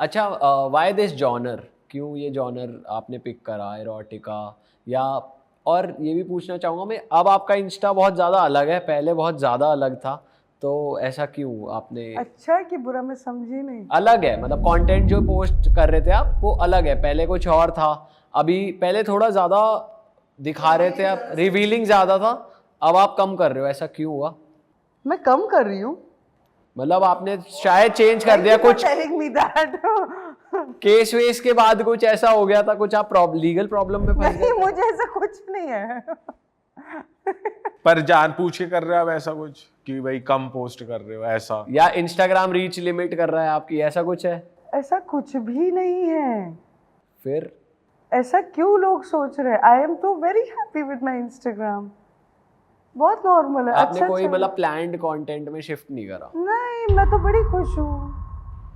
अच्छा, why this genre, क्यों ये जॉनर आपने पिक करा एरोटिका? या और ये भी पूछना चाहूँगा मैं, अब आपका इंस्टा बहुत ज़्यादा अलग है, पहले बहुत ज़्यादा अलग था, तो ऐसा क्यों आपने? अच्छा है कि बुरा, मैं समझी नहीं। अलग है मतलब कंटेंट जो पोस्ट कर रहे थे आप वो अलग है, पहले कुछ और था, अभी पहले थोड़ा ज़्यादा दिखा रहे थे आप, रिवीलिंग ज़्यादा था, अब आप कम कर रहे हो, ऐसा क्यों हुआ? मैं कम कर रही हूँ। मतलब आपने शायद चेंज कर दिया कुछ, टेलिंग मी दैट। केस वेस के बाद कुछ ऐसा हो गया था, कुछ आप लीगल प्रॉब्लम में फंस नहीं, गए थे? मुझे ऐसा कुछ नहीं है। पर जान पूछ के कर रहे हो आप ऐसा कुछ कि भाई कम पोस्ट कर रहे हो ऐसा? या इंस्टाग्राम रीच लिमिट कर रहा है आपकी, ऐसा कुछ है? ऐसा कुछ भी नहीं है। फिर ऐसा क्यों लोग सोच रहे हैं? आई एम तो very happy with my Instagram. बहुत नॉर्मल है। आपने अच्छा कोई चल- मतलब प्लान्ड कंटेंट में शिफ्ट नहीं करा? नहीं, मैं तो बड़ी खुश हूँ।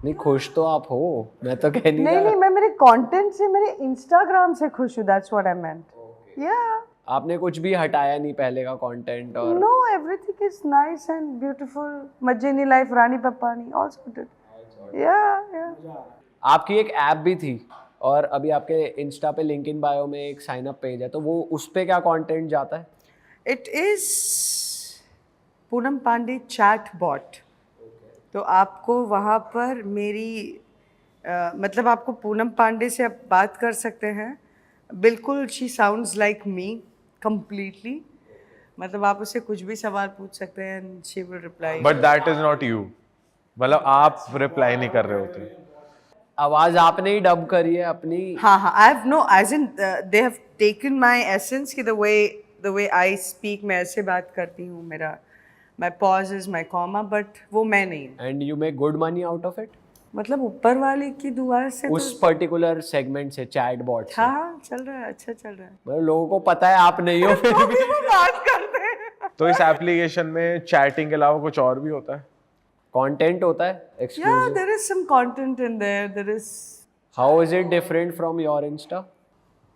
नहीं, खुश तो आप हो, मैं तो कह नहीं नहीं रहा। नहीं, मैं मेरे कंटेंट से, मेरे इंस्टाग्राम से खुश हूँ। दैट्स व्हाट आई मेंट। या आपने कुछ भी हटाया नहीं पहले का कंटेंट? और no, everything is nice and beautiful. मजेनी लाइफ, रानी पप्पानी, ऑल सॉर्टेड। या आपकी एक ऐप भी थी, और अभी आपके इंस्टा पे लिंक इन बायो में एक साइन अप पेज है, तो वो उस पे क्या कंटेंट जाता है? It is Poonam Pandey chat bot. तो आपको वहाँ पर मेरी मतलब आपको पूनम पांडे से आप बात कर सकते हैं। बिल्कुल she sounds like me completely. मतलब आप उससे कुछ भी सवाल पूछ सकते हैं and she will reply. But that is not you, मतलब आप रिप्लाई नहीं कर रहे होते। आवाज आपने ही डब करी है अपनी? हाँ हाँ, I have no as in they have taken my essence कि द वे आई स्पीक, मैं ऐसे बात करती हूँ, मेरा my pause is my comma, but वो मैं नहीं हूँ। And you make good money out of it? मतलब ऊपर वाले की दुआ से उस पर्टिकुलर सेगमेंट से, चैट बॉट से? हाँ हाँ, चल रहा है, अच्छा चल रहा है। मतलब लोगों को पता है आप नहीं हो फिर तो भी भी वो बात करते हैं। तो इस एप्लीकेशन में चैटिंग के अलावा कुछ और भी होता है? कंटेंट होता है Yeah, exclusive? there is some content in there. There is. How is it different from your Insta?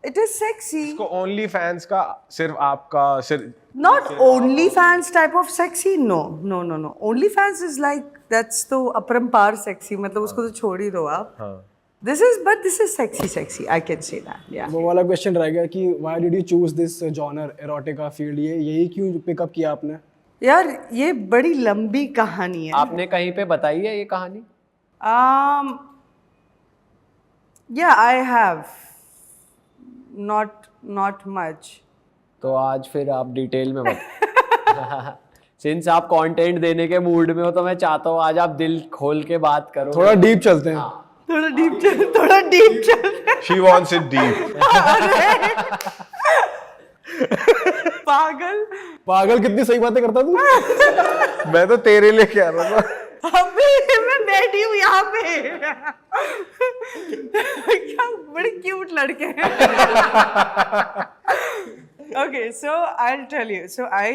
It is sexy. इसको ओनली फैंस का, सिर्फ आपका, सिर्फ Not OnlyFans type of sexy. No, no, no, no. OnlyFans is like that's तो अपरंपार sexy. मतलब उसको तो छोड़ ही दो आप. हाँ। But this is sexy. I can say that. Yeah. वो वाला क्वेश्चन रह गया कि why did you choose this genre erotica field? ये यही क्यों पिकअप किया आपने? यार ये बड़ी लंबी कहानी है. आपने कहीं पे बताई है ये कहानी? Yeah, I have. Not much. तो आज फिर आप डिटेल में बता। सिंस आप कंटेंट देने के मूड में हो, तो मैं चाहता हूँ आज आप दिल खोल के बात करो। थोड़ा डीप चलते हैं। थोड़ा डीप चल. She wants it deep. पागल कितनी सही बातें करता तू। मैं तो तेरे लिए कह रहा था। अभी मैं बैठी हूँ यहाँ पे. क्या बड़े क्यूट लड़के हैं. Okay, so I will tell you. So I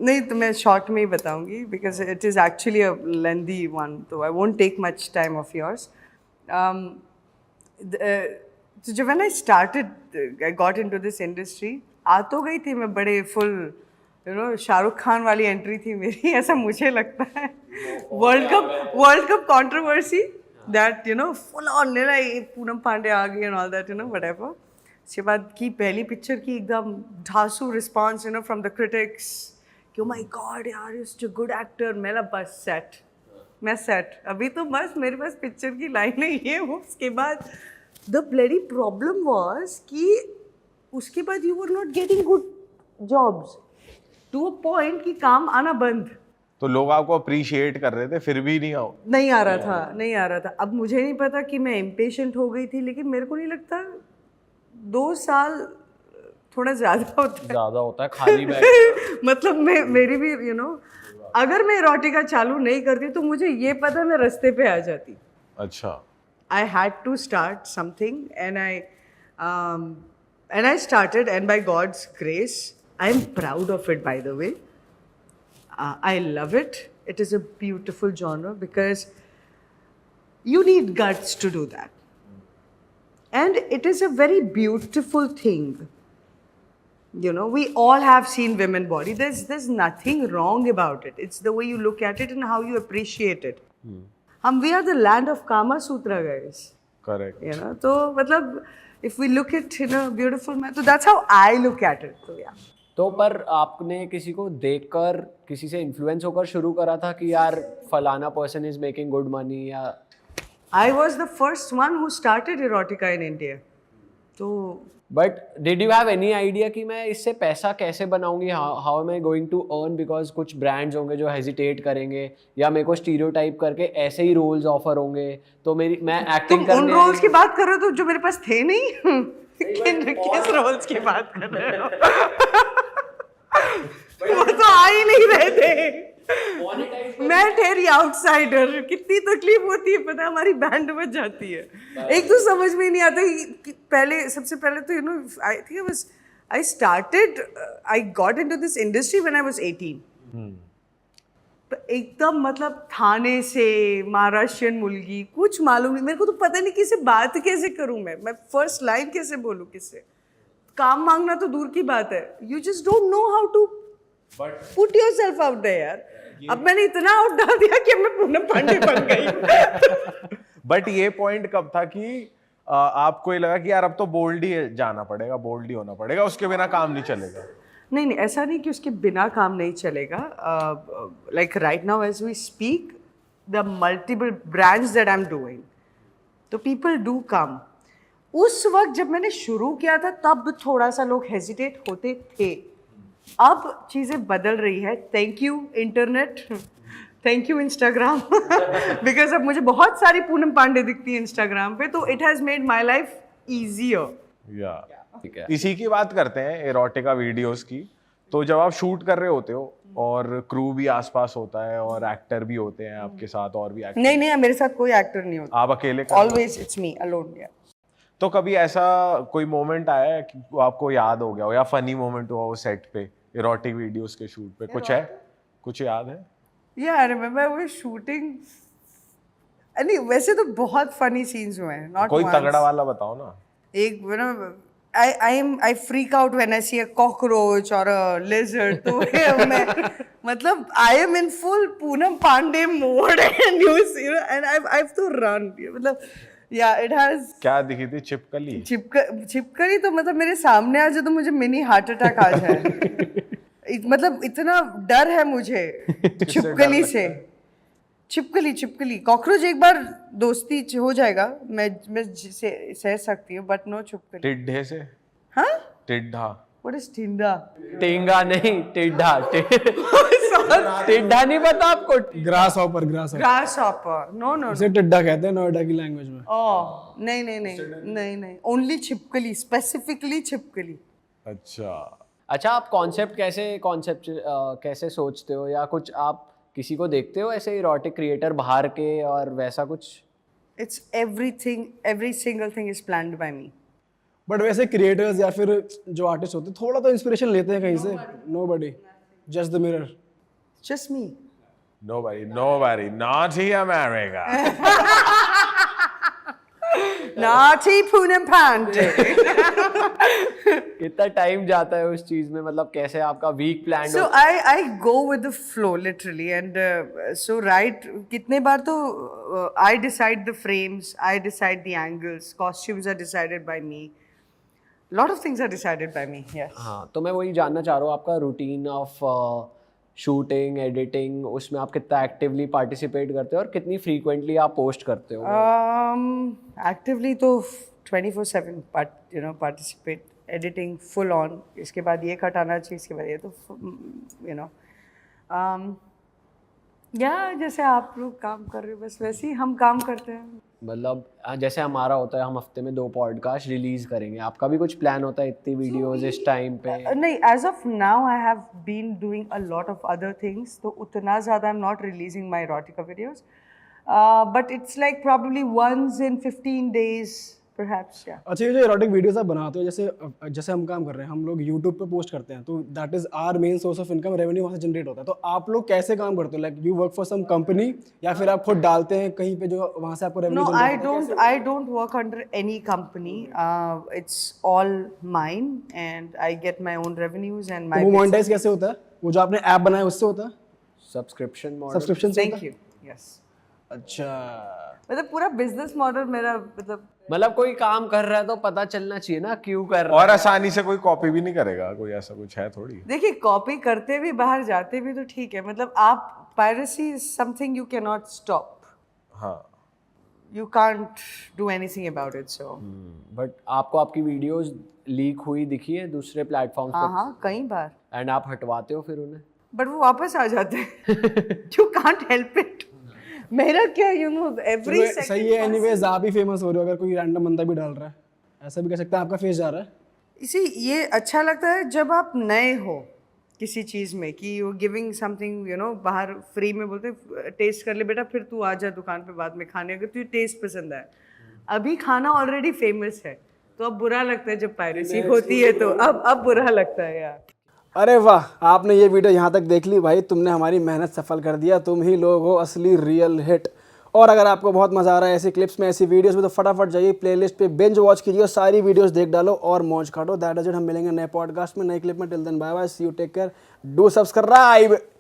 नहीं, तो मैं शॉर्ट में ही बताऊंगी because it is actually a lengthy one, तो I won't take much time of yours. तो जब when I started, I got into this industry, आ तो गई थी मैं बड़े फुल, शाहरुख खान वाली एंट्री थी मेरी, ऐसा मुझे लगता है. World cup controversy that full on Poonam Pandey आ गई एंड ऑल दैट व्हाटएवर. उसके बाद की पहली पिक्चर की एकदम ढासू रिस्पॉन्स फ्रॉम द क्रिटिक्स कि ओ माय गॉड यार, इज अ गुड एक्टर. मेरा बस मैं सेट अभी तो बस मेरे पास पिक्चर की लाइन है ये वो. उसके बाद द ब्लडी प्रॉब्लम वाज कि उसके बाद you were not getting good jobs to a point कि काम आना बंद. तो लोग आपको अप्रिशिएट कर रहे थे फिर भी नहीं नहीं आ रहा था. अब मुझे नहीं पता कि मैं इम्पेशेंट हो गई थी, लेकिन मेरे को नहीं लगता 2 साल थोड़ा ज़्यादा होता है खाली बैठ। मतलब मेरी भी अगर मैं इरोटिका चालू नहीं करती तो मुझे ये पता मैं रास्ते पे आ जाती. अच्छा. I had to start something and I started, and by God's grace I am proud of it, by the way. I love it. It is a beautiful genre because you need guts to do that. And it is a very beautiful thing. We all have seen women body. There's nothing wrong about it. It's the way you look at it and how you appreciate it. we are the land of Kama Sutra, guys. Correct. You know, तो मतलब if we look it in a beautiful manner, so that's how I look at it. So yeah. तो पर आपने किसी को देखकर किसी से इन्फ्लुएंस होकर शुरू करा था कि यार फलाना person is making good money, या I was the first one who started erotica in India. तो but did you have any idea कि मैं इससे पैसा कैसे बनाऊंगी, how am I going to earn, because कुछ ब्रांड्स होंगे जो हेजिटेट करेंगे या मेरे को स्टीरियोटाइप करके ऐसे ही रोल्स ऑफर होंगे, तो मैं एक्टिंग तुम उन रोल्स की बात कर रहे हो तो जो मेरे पास थे नहीं. किस रोल्स की बात कर रहे हो? वो तो आ ही नहीं रहे थे. मैं ठहरी आउटसाइडर. कितनी तकलीफ होती है पता है, हमारी बैंड बच जाती है. एक तो समझ में नहीं आता कि पहले, सबसे पहले तो I think I started, I got into this industry when I was 18. एकदम मतलब थाने से महाराष्ट्रियन मुलगी, कुछ मालूम नहीं मेरे को, तो पता नहीं किसी बात कैसे करूं मैं फर्स्ट लाइन कैसे बोलूं किससे. काम मांगना तो दूर की बात है. You just don't know how to put yourself out there यार. अब मैंने इतना आउट डाल दिया कि मैं पूनम पांडे बन गई. बट ये पॉइंट कब था कि आपको ये लगा कि यार अब तो बोल्ड ही जाना पड़ेगा, बोल्ड ही होना पड़ेगा, उसके बिना काम नहीं चलेगा? नहीं नहीं, ऐसा नहीं कि उसके बिना काम नहीं चलेगा. Like right now as we speak, the multiple brands that I am doing, तो पीपल डू कम. उस वक्त जब मैंने शुरू किया था तब थोड़ा सा लोग हेजिटेट होते थे. अब चीज़ें बदल रही है. Thank you internet, thank you Instagram, because अब मुझे बहुत सारी पूनम पांडे दिखती है इंस्टाग्राम पे, तो it has made my life easier. या ठीक है. इसी की बात करते हैं, एरोटिका वीडियोस की. तो जब आप शूट कर रहे होते हो और क्रू भी आसपास होता है और एक्टर भी होते हैं आपके साथ, और भी एक्टर? नहीं नहीं, मेरे साथ कोई एक्टर नहीं होता. आप अकेले कर रहे हो? Always it's me alone. तो कभी ऐसा कोई मोमेंट आया है कि वो आपको याद हो गया हो, या फनी मोमेंट हुआ हो सेट पे एरोटिक वीडियोस के शूट पे? कुछ है, कुछ याद है? Yeah, I remember we were shooting. नहीं, वैसे तो बहुत फनी सीन्स हुए हैं. Not कोई once. तगड़ा वाला बताओ ना. एक I freak out when I see a cockroach or a lizard. तो मैं मतलब I am in full Poonam Pandey mode and and I have to run. मतलब yeah, it has. क्या दिखी थी? छिपकली? छिपकली तो मतलब मेरे सामने आ जाए तो मुझे मिनी हार्ट अटैक आ जाए. मतलब इतना डर है मुझे छिपकली से. छिपकली कॉकरोच एक बार दोस्ती हो जाएगा, मैं सह सकती हूँ, बट नो छिपकली. टिड्ढे से? हाँ, टिड्ढा. व्हाट इज टिंडा? टिंगा नहीं, टिड्ढा. टिड्ढा नहीं पता आपको? Grasshopper. Grasshopper. No इसे टिड्डा कहते हैं नोएडा की लैंग्वेज में. ओह नहीं, ओनली छिपकली, स्पेसिफिकली छिपकली. अच्छा, आप कॉन्सेप्ट कैसे सोचते हो, या कुछ आप किसी को देखते हो ऐसे इरोटिक क्रिएटर बाहर के और वैसा कुछ? It's everything, every single thing is planned by me. But वैसे क्रिएटर्स या फिर जो आर्टिस्ट होते हैं थोड़ा तो इंस्पिरेशन लेते हैं कहीं से? Nobody, just the mirror. Just me. nobody, not ही America. Naughty Poonam Pandey. कितना टाइम जाता है उस चीज में, मतलब कैसे आपका week plan? So I go with the flow literally, and so right, कितने बार तो I decide the frames, I decide the angles, costumes are decided by me, lot of things are decided by me. Yes. हाँ, तो मैं वही जानना चाह रहा हूँ आपका रूटीन ऑफ शूटिंग, एडिटिंग, उसमें आप कितना एक्टिवली पार्टिसिपेट करते हो और कितनी फ्रीक्वेंटली आप पोस्ट करते हो? Actively तो 24/7 participate, editing full on. इसके बाद ये कटाना चाहिए, इसके बाद ये, तो जैसे आप लोग काम कर रहे हो बस वैसे ही हम काम करते हैं. मतलब जैसे हमारा होता है, हम हफ्ते में 2 पॉडकास्ट रिलीज करेंगे, आपका भी कुछ प्लान होता है इतनी वीडियोस इस टाइम पे? नहीं, as of now I have been doing a lot of other things, तो उतना ज़्यादा I am not releasing my erotica videos, but it's like probably once in 15 days perhaps. Yeah. अच्छा, ये जो एरोटिक वीडियोस आप बनाते हो, जैसे हम काम कर रहे हैं, हम लोग यूट्यूब पे पोस्ट करते हैं, तो that is our main source of income, revenue वहाँ से जनरेट होता है. तो आप लोग कैसे काम करते हो? Like you work for some company या फिर आप खुद डालते हैं कहीं पे जो वहाँ से आपको revenue? No, I don't work under any company. It's all mine and I get my own revenues and my. वो मोनेटाइज कैसे होता है? वो जो आपने ऐप बनाया उससे होता है? Subscription model. सब्सक्रिप्शन से? Thank you. Yes. अच्छा, मतलब पूरा बिजनेस मॉडल मेरा मतलब कोई काम कर रहा है तो पता चलना चाहिए ना क्यों कर रहा और आसानी से कोई कॉपी भी नहीं करेगा, कोई ऐसा कुछ है थोड़ी। देखिए कॉपी करते भी बाहर जाते भी तो ठीक है, मतलब आप piracy is something you can not stop, हाँ you can't do anything about it, so but आपको आपकी वीडियोस लीक हुई दिखी है दूसरे प्लेटफॉर्म्स हाँ पे हाँ कई बार, एंड आप हटवाते हो फिर उन्हें? बट वो वापस आ जाते हैं you can't help it, मेरा क्या you know every चलो, second सही है। एनीवेज आप ही फेमस हो रहे हो, अगर कोई रैंडम बंदा भी डाल रहा है ऐसा भी कह सकते हैं आपका फेस जा रहा है। इसी ये अच्छा लगता है जब आप नए हो किसी चीज़ में कि you giving something you know, बाहर फ्री में बोलते टेस्ट कर ले बेटा फिर तू आ जा दुकान पे बाद में खाने, अगर तुझे टेस्ट पसंद आए। अभी खाना ऑलरेडी फेमस है तो अब बुरा लगता है जब पायरेसी होती है, तो अब बुरा लगता है यार। अरे वाह, आपने ये वीडियो यहाँ तक देख ली भाई, तुमने हमारी मेहनत सफल कर दिया, तुम ही लोग हो असली रियल हिट। और अगर आपको बहुत मज़ा आ रहा है ऐसी क्लिप्स में, ऐसी वीडियोस में, तो फटाफट जाइए प्लेलिस्ट पे बिंज वॉच कीजिए और सारी वीडियोस देख डालो और मौज काटो। दैट इज इट, हम मिलेंगे नए पॉडकास्ट में नए क्लिप में। Till then bye bye, see you, take care, do subscribe.